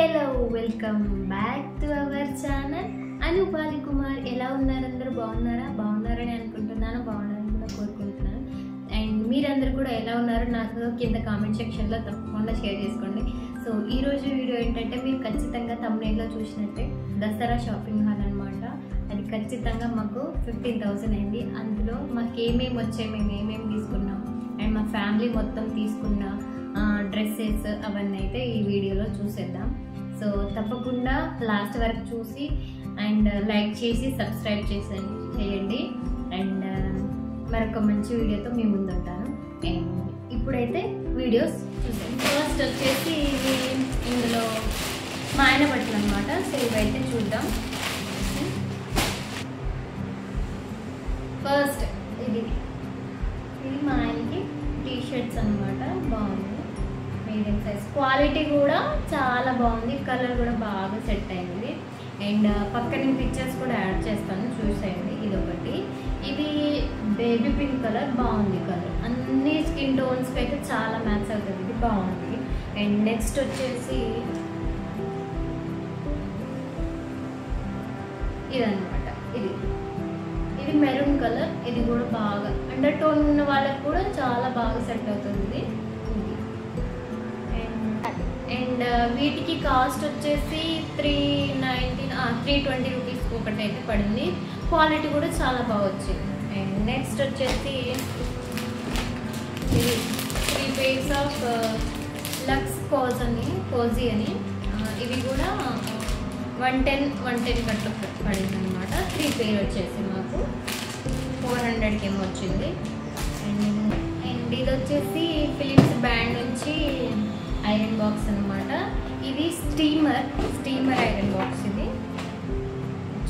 Hello welcome back to our channel Anupali Kumar. ఎలా ఉన్నారు? అందరూ బాగున్నారని అనుకుంటున్నాను, బాగున్నారని కూడా కోరుకుంటున్నాను. అండ్ మీరందరూ కూడా ఎలా ఉన్నారు నాకు కింద కామెంట్ సెక్షన్లో తప్పకుండా షేర్ చేసుకోండి. సో ఈరోజు వీడియో ఏంటంటే మీరు ఖచ్చితంగా థంబ్నెయిల్లో చూసినట్టే దసరా షాపింగ్ హాల్ అనమాట. అది ఖచ్చితంగా మాకు 15,000 అయింది. అందులో మాకు ఏమేమి వచ్చాయి, మేము ఏమేమి తీసుకున్నాం అండ్ మా ఫ్యామిలీ మొత్తం తీసుకున్న డ్రెస్సెస్ అవన్నీ అయితే ఈ వీడియోలో చూసేద్దాం. సో తప్పకుండా లాస్ట్ వరకు చూసి అండ్ లైక్ చేసి సబ్స్క్రైబ్ చేయండి. అండ్ మరొక మంచి వీడియోతో మీ ముందు ఉంటాను. అండ్ ఇప్పుడైతే వీడియోస్ చూసాను. ఫస్ట్ వచ్చేసి ఇందులో మా ఆయన బట్టలు అనమాట. సో ఇవైతే చూద్దాం. ఫస్ట్ ఇది మా ఆయనకి టీ షర్ట్స్ అనమాట. బాగుంది, మీడియం సైజ్, క్వాలిటీ కూడా చాలా బాగుంది, కలర్ కూడా బాగా సెట్ అయింది. అండ్ పక్కన పిక్చర్స్ కూడా యాడ్ చేస్తాను, చూసేయండి. ఇది ఒకటి, ఇది బేబీ పింక్ కలర్, బాగుంది కలర్, అన్ని స్కిన్ టోన్స్కి అయితే చాలా మ్యాచ్ అవుతుంది, ఇది బాగుంది. అండ్ నెక్స్ట్ వచ్చేసి ఇదన్నమాట, ఇది మెరూన్ కలర్, ఇది కూడా బాగా అండర్ టోన్ ఉన్న వాళ్ళకి కూడా చాలా బాగా సెట్ అవుతుంది. అండ్ వీటికి కాస్ట్ వచ్చేసి 320 రూపీస్ ఒకటైతే పడింది. క్వాలిటీ కూడా చాలా బాగా వచ్చింది. అండ్ నెక్స్ట్ వచ్చేసి 3 pairs ఆఫ్ లక్స్ కోజీ అని ఇవి కూడా 110 కట్ల పడింది అనమాట. 3 pair వచ్చేసి మాకు 400కి ఏమో వచ్చింది. అండ్ ఇది వచ్చేసి ఫిలిప్స్ బ్రాండ్ నుంచి ఐరన్ బాక్స్ అనమాట. ఇది స్టీమర్ ఐరన్ బాక్స్, ఇది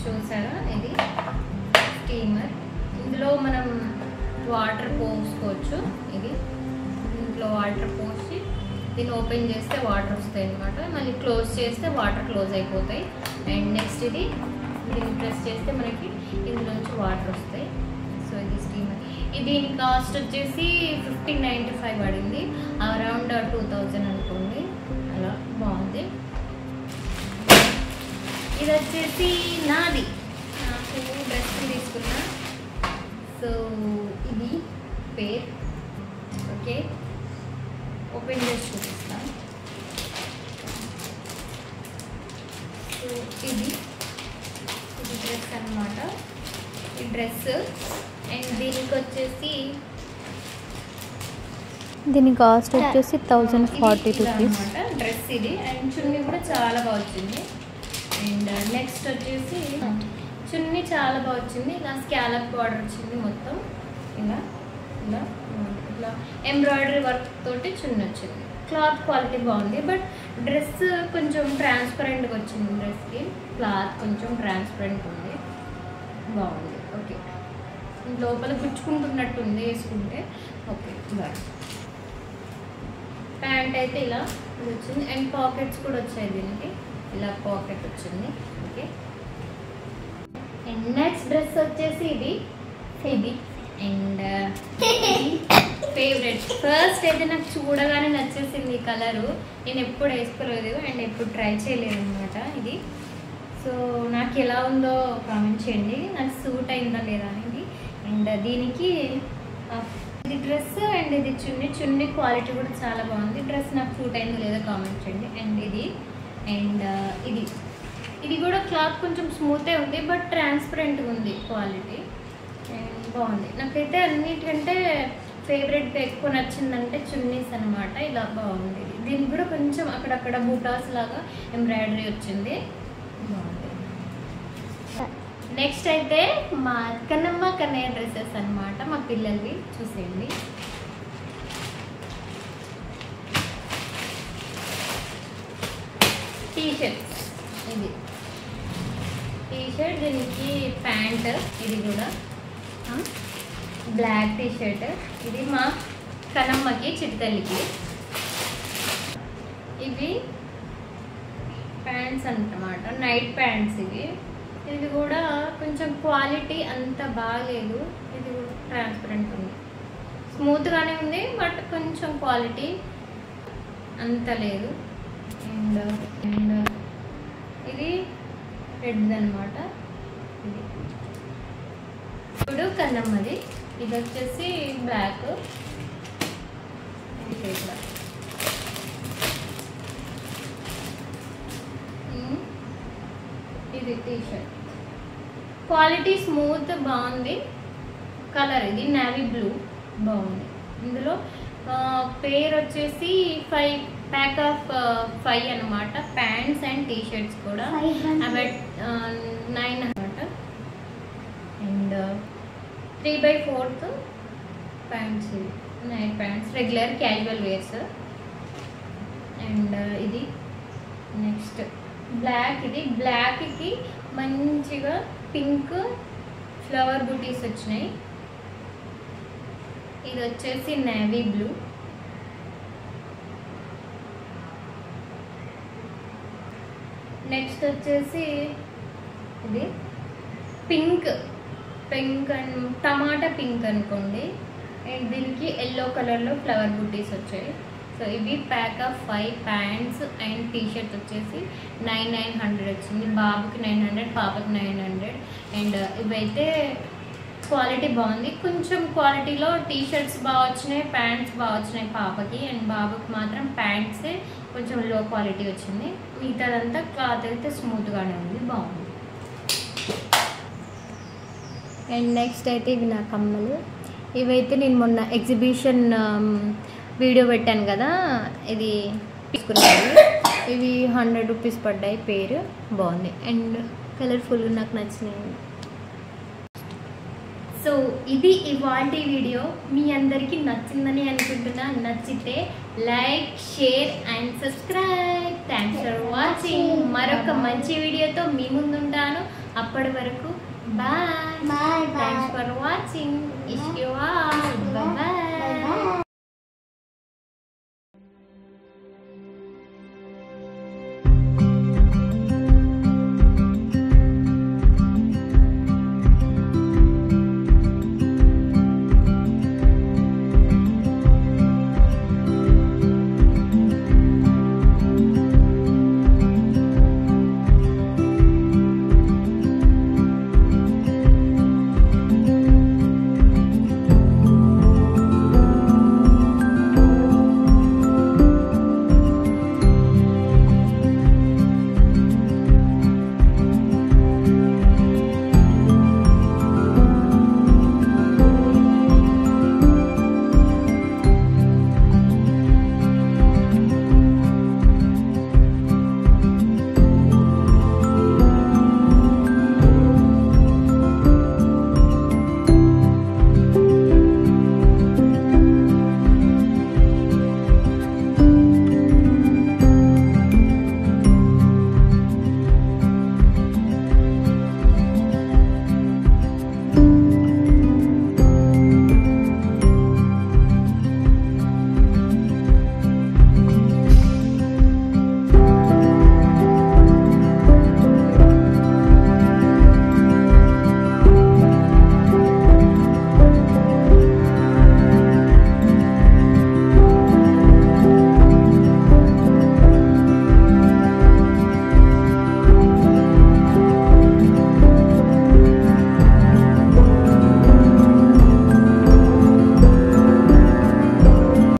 చూసారా, ఇది స్టీమర్. ఇందులో మనం వాటర్ పోసుకోవచ్చు. ఇది ఇంట్లో వాటర్ పోసి దీన్ని ఓపెన్ చేస్తే వాటర్ వస్తాయి అనమాట. మళ్ళీ క్లోజ్ చేస్తే వాటర్ క్లోజ్ అయిపోతాయి. అండ్ నెక్స్ట్ దీన్ని ప్రెస్ చేస్తే మనకి ఇందులోంచి వాటర్ వస్తాయి. సో ఇది స్టీమర్. దీని కాస్ట్ వచ్చేసి 1595 పడింది, అరౌండ్ 2000 అనుకోండి, అలా బాగుంది. ఇది వచ్చేసి నాకు డ్రెస్ తీసుకున్నా. సో ఇది పేర్, ఓకే, ఓపెన్ చేసి చూపిస్తాను. సో ఇది డ్రెస్ అన్నమాట, ఈ డ్రెస్. అండ్ దీని కాస్ట్ వచ్చేసి 1040 రూపీస్ డ్రెస్ ఇది. అండ్ చున్నీ కూడా చాలా బాగా వచ్చింది. అండ్ నెక్స్ట్ వచ్చేసి చున్నీ చాలా బాగా వచ్చింది, ఇలా స్కాలప్ బార్డర్ వచ్చింది మొత్తం, ఇలా ఇలా ఇట్లా ఎంబ్రాయిడరీ వర్క్ తోటి చున్నీ వచ్చింది. క్లాత్ క్వాలిటీ బాగుంది, బట్ డ్రెస్ కొంచెం ట్రాన్స్పరెంట్గా వచ్చింది. డ్రెస్కి క్లాత్ కొంచెం ట్రాన్స్పరెంట్ ఉంది, బాగుంది. ఓకే, లోపల గుచ్చుకుంటున్నట్టుంది వేసుకుంటే. ఓకే, ఇలా ప్యాంట్ అయితే ఇలా వచ్చింది. అండ్ పాకెట్స్ కూడా వచ్చాయి, దీనికి ఇలా పాకెట్ వచ్చింది. ఓకే, అండ్ నెక్స్ట్ డ్రెస్ వచ్చేసి ఇది అండ్ ఫేవరెట్. ఫస్ట్ అయితే నాకు చూడగానే నచ్చేసింది ఈ కలరు. నేను ఎప్పుడు వేసుకోలేదు అండ్ ఎప్పుడు ట్రై చేయలేదు అనమాట ఇది. సో నాకు ఎలా ఉందో కామెంట్ చేయండి, నాకు సూట్ అయిందా లేదా అనేది. అండ్ దీనికి ఇది డ్రెస్ అండ్ ఇది చున్నీ క్వాలిటీ కూడా చాలా బాగుంది. డ్రెస్ నాకు సూట్ అయిందో లేదో కామెంట్ చేయండి. అండ్ అండ్ ఇది కూడా క్లాత్ కొంచెం స్మూతే ఉంది, బట్ ట్రాన్స్పరెంట్గా ఉంది క్వాలిటీ. అండ్ బాగుంది. నాకైతే అన్నిటికంటే ఫేవరెట్గా ఎక్కువ నచ్చిందంటే చున్నీస్ అనమాట. ఇలా బాగుంది. దీనికి కూడా కొంచెం అక్కడక్కడ బూటాస్ లాగా ఎంబ్రాయిడరీ వచ్చింది, బాగుంది. నెక్స్ట్ అయితే మా కన్నయ్య డ్రెస్సెస్ అనమాట, మా పిల్లలవి, చూసేయండి. టీషర్ట్స్, ఇది టీషర్ట్, దీనికి ప్యాంట్, ఇది కూడా బ్లాక్ టీషర్ట్. ఇది మా కన్నమ్మకి, చిట్టతల్లికి. ఇవి ప్యాంట్స్ అన్నమాట, నైట్ ప్యాంట్స్ ఇవి. ఇది కూడా కొంచెం క్వాలిటీ అంత బాగాలేదు, ఇది కూడా ట్రాన్స్పరెంట్ ఉంది, స్మూత్గానే ఉంది, బట్ కొంచెం క్వాలిటీ అంత లేదు. అండ్ రెడ్ అనమాట. ఇది ఇప్పుడు కన్నమ్మది. ఇది వచ్చేసి బ్లాక్. ఇది టీషర్ట్ క్వాలిటీ స్మూత్ బాగుంది. కలర్ ఇది నేవీ బ్లూ బాగుంది. ఇందులో పేర్ వచ్చేసి 5 ప్యాక్ ఆఫ్ 5 అనమాట. ప్యాంట్స్ అండ్ టీషర్ట్స్ కూడా 9 అనమాట. And 3/4 pants, night pants, regular casual wears. And ఇది నెక్స్ట్ బ్లాక్. ఇది బ్లాక్కి మంచిగా పింక్ ఫ్లవర్ బూటీస్ వచ్చినాయి. ఇది వచ్చేసి నేవీ బ్లూ. నెక్స్ట్ వచ్చేసి ఇది పింక్ అండ్ టమాటా పింక్ అనుకోండి. అండ్ దీనికి ఎల్లో కలర్లో ఫ్లవర్ బూటీస్ వచ్చాయి. సో ఇవి pack of 5 pants and T-shirt వచ్చేసి 900 వచ్చింది. బాబుకి 900, పాపకి 900. అండ్ ఇవైతే క్వాలిటీ బాగుంది. కొంచెం క్వాలిటీలో టీషర్ట్స్ బాగా వచ్చినాయి, ప్యాంట్స్ బాగా వచ్చినాయి పాపకి. అండ్ బాబుకి మాత్రం ప్యాంట్సే కొంచెం లో క్వాలిటీ వచ్చింది. మిగతాదంతా క్లాత్ అయితే స్మూత్గానే ఉంది, బాగుంది. అండ్ నెక్స్ట్ అయితే ఇవి నా కమ్మలు. ఇవైతే నేను మొన్న ఎగ్జిబిషన్ వీడియో పెట్టాను కదా, ఇది తీసుకున్నాను. ఇవి 100 రూపీస్ పడ్డాయి. పేరు బాగుంది అండ్ కలర్ఫుల్గా నాకు నచ్చినాయి. సో ఇది ఇవాల్టి వీడియో. మీ అందరికీ నచ్చిందని అనుకుంటున్నా. నచ్చితే like, share and subscribe. Thanks for watching. మరొక మంచి వీడియోతో మీ ముందుంటాను. అప్పటి వరకు బాయ్. Thanks for watching. ఇష్యూ ఆల్. బాయ్.